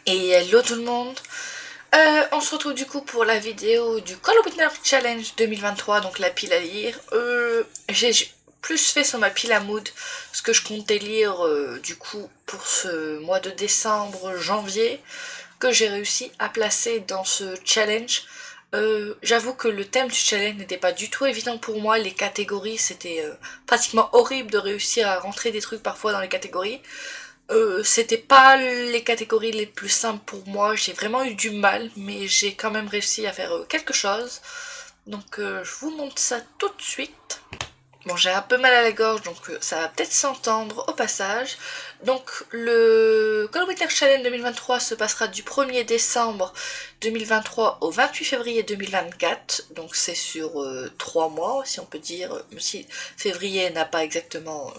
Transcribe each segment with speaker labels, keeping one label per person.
Speaker 1: Et hello tout le monde. On se retrouve du coup pour la vidéo du Call of Winter Challenge 2023, donc la pile à lire. J'ai plus fait sur ma pile à mood ce que je comptais lire du coup pour ce mois de décembre, janvier, que j'ai réussi à placer dans ce challenge. J'avoue que le thème du challenge n'était pas du tout évident pour moi, les catégories c'était pratiquement horrible de réussir à rentrer des trucs parfois dans les catégories. C'était pas les catégories les plus simples pour moi, j'ai vraiment eu du mal, mais j'ai quand même réussi à faire quelque chose. Donc je vous montre ça tout de suite. Bon, j'ai un peu mal à la gorge, donc ça va peut-être s'entendre au passage. Donc le Call of Winter Challenge 2023 se passera du 1er décembre 2023 au 28 février 2024. Donc c'est sur 3 mois, si on peut dire, même si février n'a pas exactement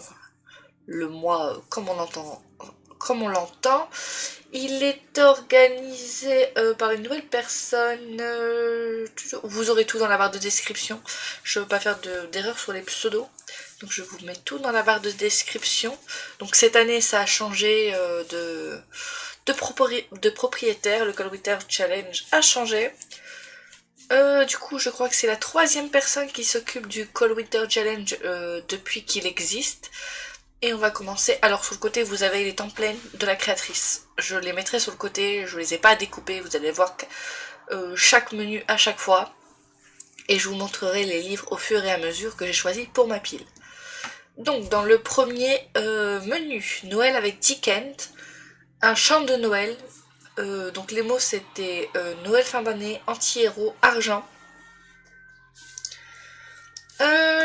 Speaker 1: le mois comme on l'entend. Il est organisé par une nouvelle personne. Vous aurez tout dans la barre de description. Je ne veux pas faire d'erreur sur les pseudos. Donc je vous mets tout dans la barre de description. Donc cette année ça a changé de propriétaire. Le Call of Winter Challenge a changé. Du coup je crois que c'est la 3e personne qui s'occupe du Call of Winter Challenge depuis qu'il existe. Et on va commencer. Alors sur le côté vous avez les templates de la créatrice. Je les mettrai sur le côté, je les ai pas découpés, vous allez voir chaque menu à chaque fois. Et je vous montrerai les livres au fur et à mesure que j'ai choisi pour ma pile. Donc dans le premier menu, Noël avec Dickens, un chant de Noël. Donc les mots c'était Noël fin d'année, anti-héros, argent.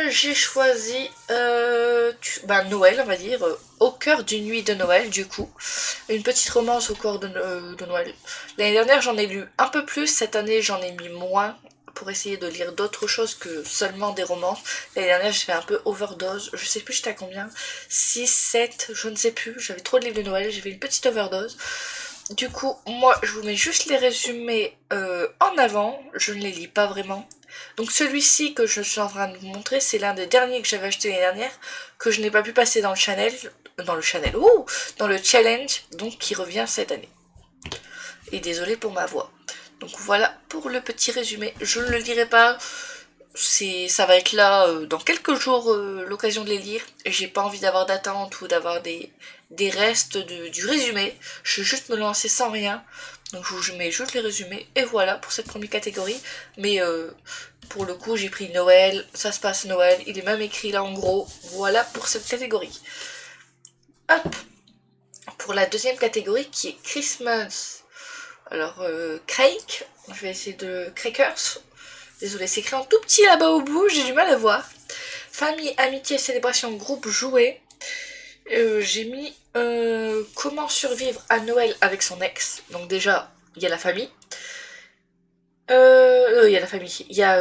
Speaker 1: J'ai choisi Noël, on va dire, au cœur d'une nuit de Noël, du coup. Une petite romance au cœur de Noël. L'année dernière, j'en ai lu un peu plus. Cette année, j'en ai mis moins pour essayer de lire d'autres choses que seulement des romances. L'année dernière, j'ai fait un peu overdose. Je sais plus j'étais à combien. 6, 7, je ne sais plus. J'avais trop de livres de Noël. J'ai fait une petite overdose. Du coup, moi, je vous mets juste les résumés en avant. Je ne les lis pas vraiment. Donc celui-ci que je suis en train de vous montrer, c'est l'un des derniers que j'avais acheté l'année dernière, que je n'ai pas pu passer dans le challenge, donc qui revient cette année. Et désolé pour ma voix. Donc voilà pour le petit résumé. Je ne le lirai pas, ça va être là dans quelques jours l'occasion de les lire. J'ai pas envie d'avoir d'attente ou d'avoir des restes du résumé. Je vais juste me lancer sans rien. Donc je vous mets juste les résumés. Et voilà pour cette première catégorie. Mais pour le coup j'ai pris Noël, ça se passe Noël. Il est même écrit là en gros. Voilà pour cette catégorie. Hop. Pour la deuxième catégorie qui est Christmas. Alors Cake. Je vais essayer de Crackers. Désolée, c'est écrit en tout petit là-bas au bout, j'ai du mal à voir. Famille, amitié, célébration, groupe, jouet. J'ai mis comment survivre à Noël avec son ex. Donc déjà, il y a la famille. Il y a la famille. Il y a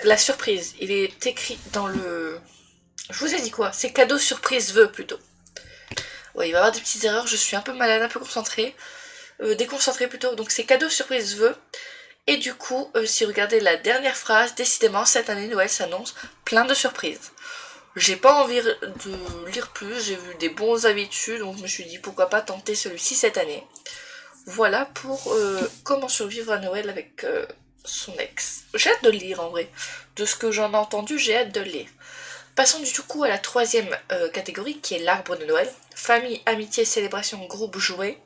Speaker 1: la surprise. Il est écrit dans le... Je vous ai dit quoi? C'est cadeau, surprise, vœu plutôt. Ouais, il va y avoir des petites erreurs, je suis un peu malade, un peu concentrée. Déconcentrée plutôt. Donc c'est cadeau, surprise, vœu. Et du coup, si vous regardez la dernière phrase, décidément, cette année, Noël s'annonce plein de surprises. J'ai pas envie de lire plus, j'ai vu des bons avis dessus, donc je me suis dit pourquoi pas tenter celui-ci cette année. Voilà pour comment survivre à Noël avec son ex. J'ai hâte de le lire en vrai. De ce que j'en ai entendu, j'ai hâte de le lire. Passons du coup à la 3e catégorie qui est l'arbre de Noël. Famille, amitié, célébration, groupe, jouet.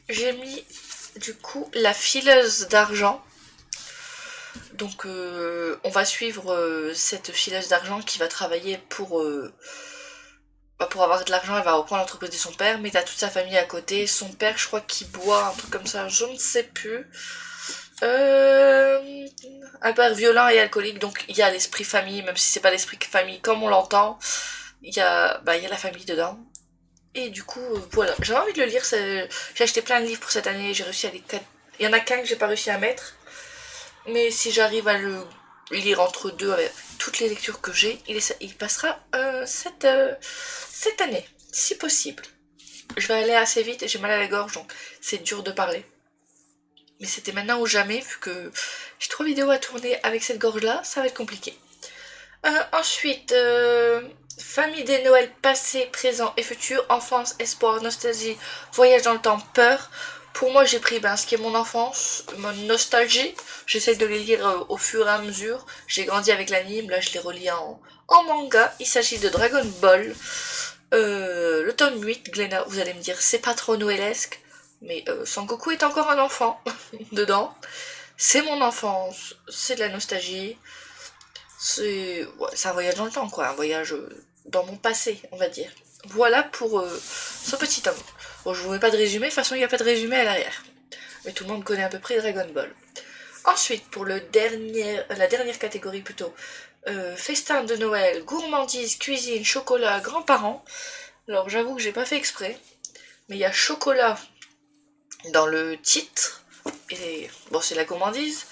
Speaker 1: J'ai mis du coup la fileuse d'argent. Donc on va suivre cette fileuse d'argent qui va travailler pour avoir de l'argent. Elle va reprendre l'entreprise de son père, mais t'as toute sa famille à côté. Son père, je crois qu'il boit, un truc comme ça, je ne sais plus. Un père violent et alcoolique, donc il y a l'esprit famille, même si c'est pas l'esprit famille comme on l'entend. Il y a la famille dedans. Et du coup, voilà, j'avais envie de le lire. J'ai acheté plein de livres pour cette année, j'ai réussi à les... Il y en a qu'un que j'ai pas réussi à mettre. Mais si j'arrive à le lire entre deux avec toutes les lectures que j'ai, il passera cette année, si possible. Je vais aller assez vite, j'ai mal à la gorge, donc c'est dur de parler. Mais c'était maintenant ou jamais, vu que j'ai 3 vidéos à tourner avec cette gorge-là, ça va être compliqué. Ensuite, famille des Noëls passés, présents et futurs, enfance, espoir, nostalgie, voyage dans le temps, peur. Pour moi, j'ai pris ce qui est mon enfance, mon nostalgie. J'essaie de les lire au fur et à mesure. J'ai grandi avec l'anime, là je les relis en manga. Il s'agit de Dragon Ball. Le tome 8, Glenna, vous allez me dire, c'est pas trop noëlesque. Mais Sangoku est encore un enfant dedans. C'est mon enfance, c'est de la nostalgie. C'est un voyage dans le temps, quoi. Un voyage dans mon passé, on va dire. Voilà pour ce petit tome. Bon, je vous mets pas de résumé, de toute façon il n'y a pas de résumé à l'arrière. Mais tout le monde connaît à peu près Dragon Ball. Ensuite, pour la dernière catégorie plutôt, festin de Noël, gourmandise, cuisine, chocolat, grands-parents. Alors j'avoue que j'ai pas fait exprès, mais il y a chocolat dans le titre, et bon c'est la gourmandise.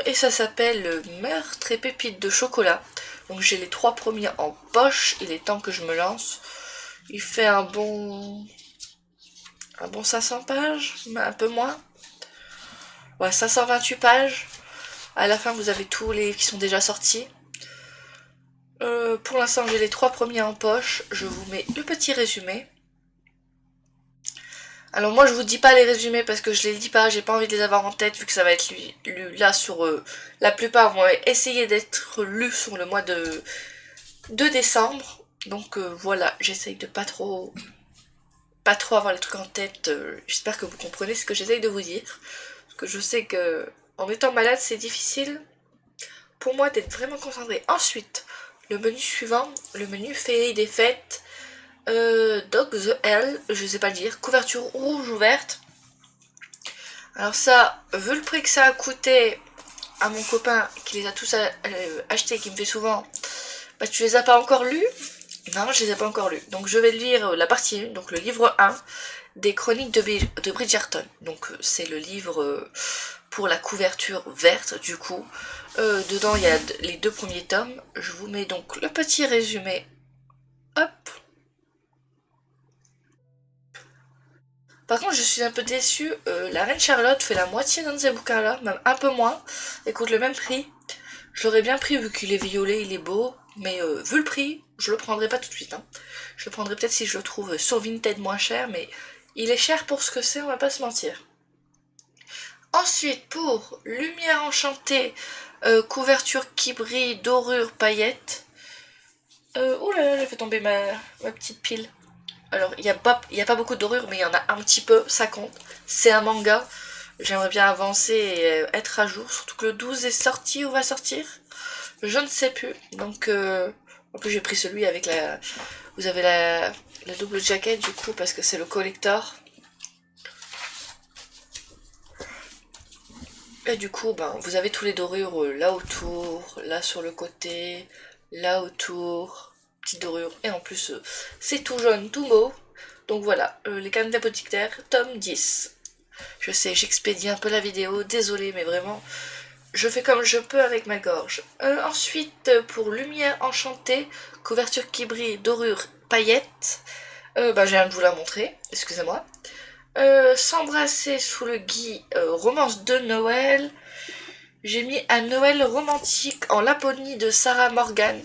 Speaker 1: Et ça s'appelle Meurtre et pépites de chocolat. Donc j'ai les 3 premiers en poche, il est temps que je me lance. Il fait un bon 500 pages, mais un peu moins. Ouais, 528 pages. À la fin, vous avez tous les qui sont déjà sortis. Pour l'instant, j'ai les 3 premiers en poche. Je vous mets le petit résumé. Alors moi, je vous dis pas les résumés parce que je les lis pas. J'ai pas envie de les avoir en tête vu que ça va être lu là sur... la plupart vont essayer d'être lus sur le mois de décembre. Donc voilà, j'essaye de pas trop avoir les trucs en tête. J'espère que vous comprenez ce que j'essaye de vous dire. Parce que je sais que en étant malade, c'est difficile pour moi d'être vraiment concentrée. Ensuite, le menu suivant, le menu féerie des fêtes. Dog the Hell, je sais pas le dire, couverture rouge ouverte. Alors ça, vu le prix que ça a coûté à mon copain qui les a tous achetés, qui me fait souvent, bah tu les as pas encore lus? Non, je les ai pas encore lus. Donc je vais lire la partie 1, donc le livre 1 des chroniques de Bridgerton. Donc c'est le livre pour la couverture verte du coup. Dedans il y a les 2 premiers tomes. Je vous mets donc le petit résumé. Hop. Par contre, je suis un peu déçue. La reine Charlotte fait la moitié dans ces bouquins-là, même un peu moins, et coûte le même prix. Je l'aurais bien pris vu qu'il est violet, il est beau, mais vu le prix, je le prendrai pas tout de suite. Hein. Je le prendrai peut-être si je le trouve sur Vinted moins cher, mais il est cher pour ce que c'est, on va pas se mentir. Ensuite, pour Lumière enchantée, couverture qui brille, dorure, paillettes. Oh là là, j'ai fait tomber ma petite pile. Alors, il y a pas beaucoup de dorure, mais il y en a un petit peu, ça compte. C'est un manga. J'aimerais bien avancer et être à jour. Surtout que le 12 est sorti ou va sortir. Je ne sais plus. Donc, en plus, j'ai pris celui avec la... Vous avez la double jaquette, du coup, parce que c'est le collector. Et du coup, vous avez tous les dorures là autour, là sur le côté, là autour. Petite dorure. Et en plus, c'est tout jaune, tout mauve. Donc voilà, les cannes d'apothicaire, tome 10. Je sais, j'expédie un peu la vidéo, désolée, mais vraiment, je fais comme je peux avec ma gorge. Ensuite, pour Lumière enchantée, couverture qui brille, dorure, paillettes. Je viens de vous la montrer, excusez-moi. S'embrasser sous le gui, romance de Noël. J'ai mis un Noël romantique en Laponie de Sarah Morgan.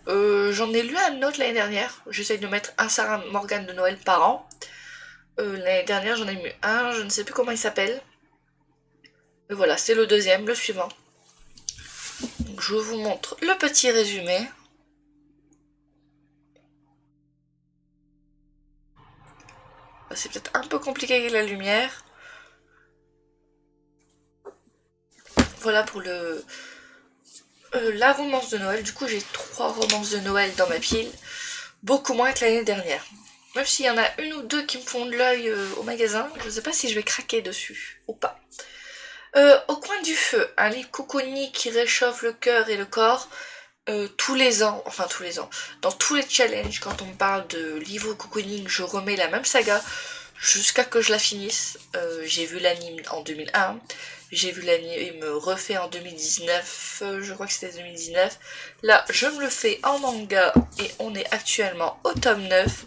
Speaker 1: J'en ai lu un autre l'année dernière. J'essaye de mettre un Sarah Morgan de Noël par an. L'année dernière, j'en ai mis un, je ne sais plus comment il s'appelle. Mais voilà, c'est le deuxième, le suivant. Donc, je vous montre le petit résumé. C'est peut-être un peu compliqué avec la lumière. Voilà pour la romance de Noël. Du coup, j'ai 3 romances de Noël dans ma pile. Beaucoup moins que l'année dernière. Même s'il y en a une ou deux qui me font de l'œil au magasin, je ne sais pas si je vais craquer dessus ou pas. Au coin du feu, un lit cocooning qui réchauffe le cœur et le corps. Tous les ans, dans tous les challenges, quand on me parle de livre cocooning, je remets la même saga jusqu'à que je la finisse. J'ai vu l'anime en 2001, j'ai vu l'anime refait en 2019, je crois que c'était 2019. Là, je me le fais en manga et on est actuellement au tome 9.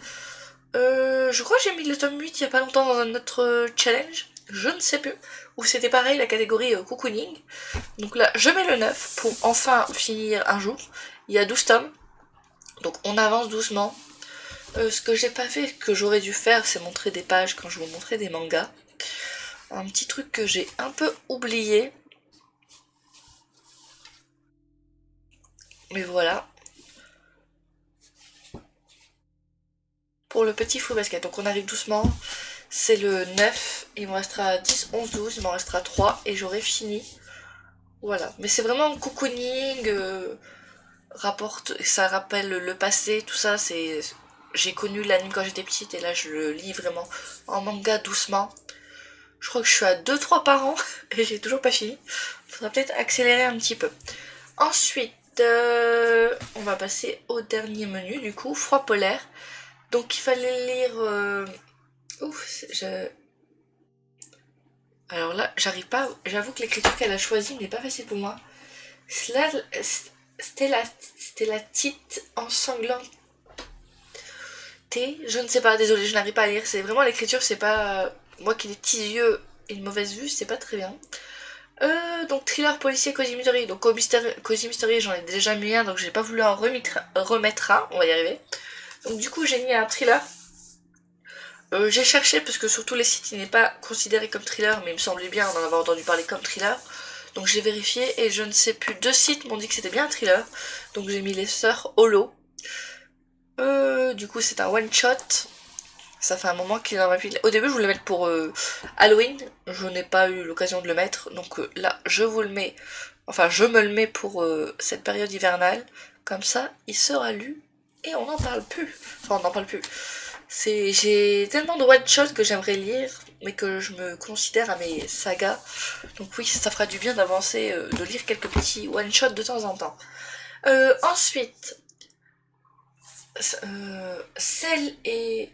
Speaker 1: Je crois que j'ai mis le tome 8 il y a pas longtemps dans un autre challenge, je ne sais plus, où c'était pareil la catégorie cocooning. Donc là je mets le 9 pour enfin finir un jour. Il y a 12 tomes, Donc on avance doucement. Ce que j'ai pas fait, que j'aurais dû faire, c'est montrer des pages quand je vous montrais des mangas. Un petit truc que j'ai un peu oublié. Mais voilà. Pour le petit Fruit Basket. Donc on arrive doucement. C'est le 9. Il me restera 10, 11, 12. Il m'en restera 3 et j'aurai fini. Voilà. Mais c'est vraiment un cocooning. Ça rappelle le passé. Tout ça, c'est... J'ai connu l'anime quand j'étais petite et là je le lis vraiment en manga doucement. Je crois que je suis à 2-3 par an et j'ai toujours pas fini. Faudra peut-être accélérer un petit peu. Ensuite, on va passer au dernier menu du coup, froid polaire. Donc il fallait lire... Alors là, j'arrive pas... J'avoue que l'écriture qu'elle a choisie n'est pas facile pour moi. Stélatite ensanglantée. Je ne sais pas, désolée, je n'arrive pas à lire. C'est vraiment l'écriture, c'est pas... moi qui ai des petits yeux et une mauvaise vue, c'est pas très bien. Donc thriller policier Cozy Mystery. Donc Cozy Mystery, j'en ai déjà mis un, donc j'ai pas voulu en remettre un, on va y arriver. Donc du coup j'ai mis un thriller. J'ai cherché parce que sur tous les sites il n'est pas considéré comme thriller, mais il me semblait bien d'en avoir entendu parler comme thriller. Donc j'ai vérifié et je ne sais plus, 2 sites m'ont dit que c'était bien un thriller. Donc j'ai mis les sœurs Holo. Du coup c'est un one shot. Ça fait un moment qu'il est dans ma pile. Au début je voulais le mettre pour Halloween. Je n'ai pas eu l'occasion de le mettre. Donc là je vous le mets. Enfin je me le mets pour cette période hivernale. Comme ça il sera lu. Et on n'en parle plus. Enfin on n'en parle plus. J'ai tellement de one-shot que j'aimerais lire. Mais que je me considère à mes sagas. Donc oui ça fera du bien d'avancer. De lire quelques petits one-shot de temps en temps. Ensuite. Celle et...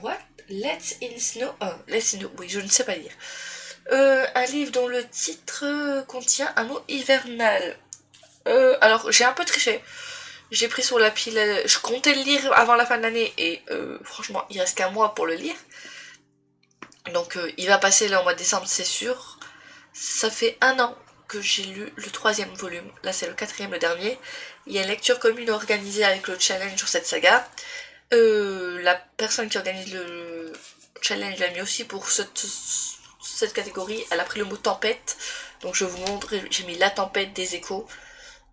Speaker 1: What? Let's in Snow. Let's in Snow. Oui, je ne sais pas lire. Un livre dont le titre contient un mot hivernal. Alors, j'ai un peu triché. J'ai pris sur la pile. Je comptais le lire avant la fin de l'année et franchement, il reste qu'un mois pour le lire. Donc, il va passer là au mois de décembre, c'est sûr. Ça fait 1 an que j'ai lu le 3e volume. Là, c'est le 4e, le dernier. Il y a une lecture commune organisée avec le challenge sur cette saga. La personne qui organise le challenge l'a mis aussi pour cette catégorie. Elle a pris le mot tempête. Donc je vous montre, j'ai mis la tempête des échos.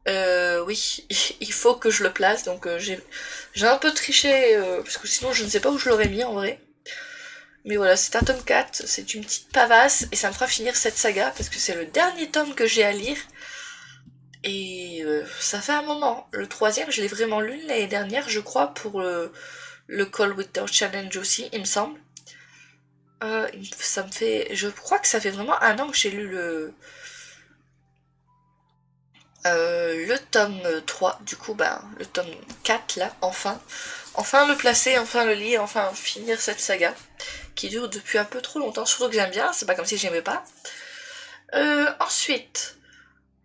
Speaker 1: Oui, il faut que je le place. Donc j'ai un peu triché parce que sinon je ne sais pas où je l'aurais mis en vrai. Mais voilà, c'est un tome 4, c'est une petite pavasse et ça me fera finir cette saga parce que c'est le dernier tome que j'ai à lire. Et ça fait un moment. Le 3e, je l'ai vraiment lu l'année dernière, je crois, pour le Call Winter Challenge aussi, il me semble. Ça me fait... Je crois que ça fait vraiment 1 an que j'ai lu le tome 3. Du coup, ben, le tome 4, là, enfin. Enfin le placer, enfin le lire, enfin finir cette saga. Qui dure depuis un peu trop longtemps, surtout que j'aime bien, c'est pas comme si j'aimais pas. Ensuite...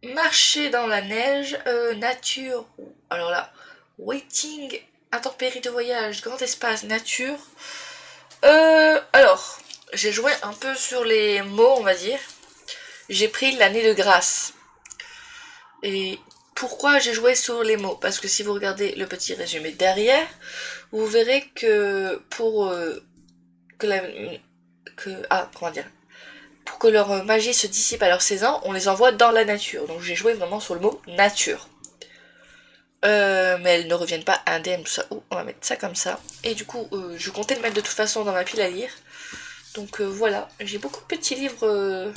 Speaker 1: Marcher dans la neige, nature, alors là, waiting, intempéries de voyage, grand espace, nature. Alors, j'ai joué un peu sur les mots, on va dire. J'ai pris l'année de grâce. Et pourquoi j'ai joué sur les mots? Parce que si vous regardez le petit résumé derrière, vous verrez que pour comment dire, pour que leur magie se dissipe à leur 16 ans, on les envoie dans la nature. Donc j'ai joué vraiment sur le mot nature. Mais elles ne reviennent pas indemnes, tout ça. Oh, on va mettre ça comme ça. Et du coup, je comptais le mettre de toute façon dans ma pile à lire. Donc voilà, j'ai beaucoup de petits livres.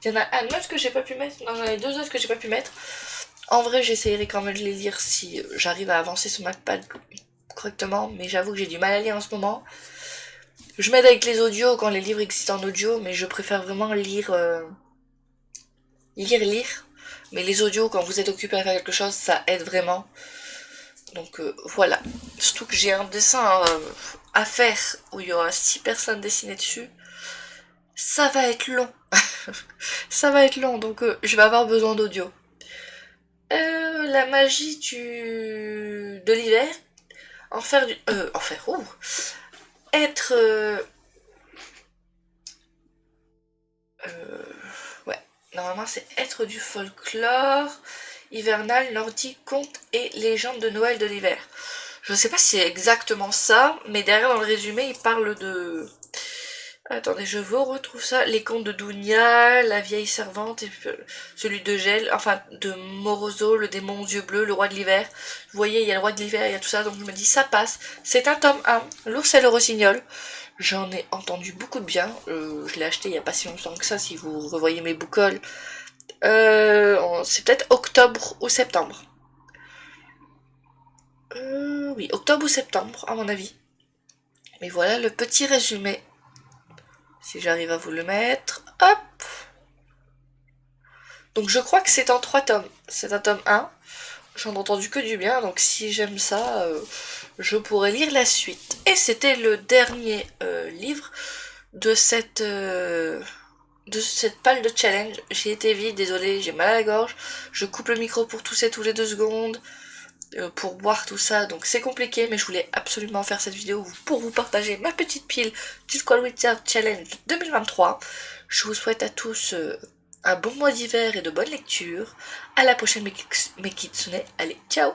Speaker 1: Il y en a un autre que j'ai pas pu mettre. Non, j'en ai 2 autres que j'ai pas pu mettre. En vrai, j'essayerai quand même de les lire si j'arrive à avancer sur ma pad correctement. Mais j'avoue que j'ai du mal à lire en ce moment. Je m'aide avec les audios quand les livres existent en audio, mais je préfère vraiment lire. Lire. Mais les audios, quand vous êtes occupé à faire quelque chose, ça aide vraiment. Donc voilà. Surtout que j'ai un dessin à faire où il y aura 6 personnes dessinées dessus. Ça va être long. Ça va être long, donc je vais avoir besoin d'audio. La magie de l'hiver. Être... ouais. Normalement c'est être du folklore hivernal, nordique, conte et légende de Noël de l'hiver. Je sais pas si c'est exactement ça, mais derrière dans le résumé, il parle de... Attendez, je vous retrouve ça. Les contes de Dounia, la vieille servante, et celui de Gel, enfin de Morozo, le démon aux yeux bleus, le roi de l'hiver. Vous voyez, il y a le roi de l'hiver, il y a tout ça, donc je me dis ça passe. C'est un tome 1, l'ours et le rossignol. J'en ai entendu beaucoup de bien. Je l'ai acheté il n'y a pas si longtemps que ça, si vous revoyez mes boucoles. C'est peut-être octobre ou septembre. Oui, octobre ou septembre, à mon avis. Mais voilà le petit résumé. Si j'arrive à vous le mettre. Hop. Donc je crois que c'est en 3 tomes. C'est un tome 1. J'en ai entendu que du bien, donc si j'aime ça, je pourrais lire la suite. Et c'était le dernier livre de cette palle de challenge. J'ai été vite, désolée, j'ai mal à la gorge. Je coupe le micro pour tousser tous les 2 secondes, pour boire tout ça, donc c'est compliqué, mais je voulais absolument faire cette vidéo pour vous partager ma petite pile du Squall Witcher Challenge 2023. Je vous souhaite à tous un bon mois d'hiver et de bonnes lectures. À la prochaine mes kitsune. Allez, ciao!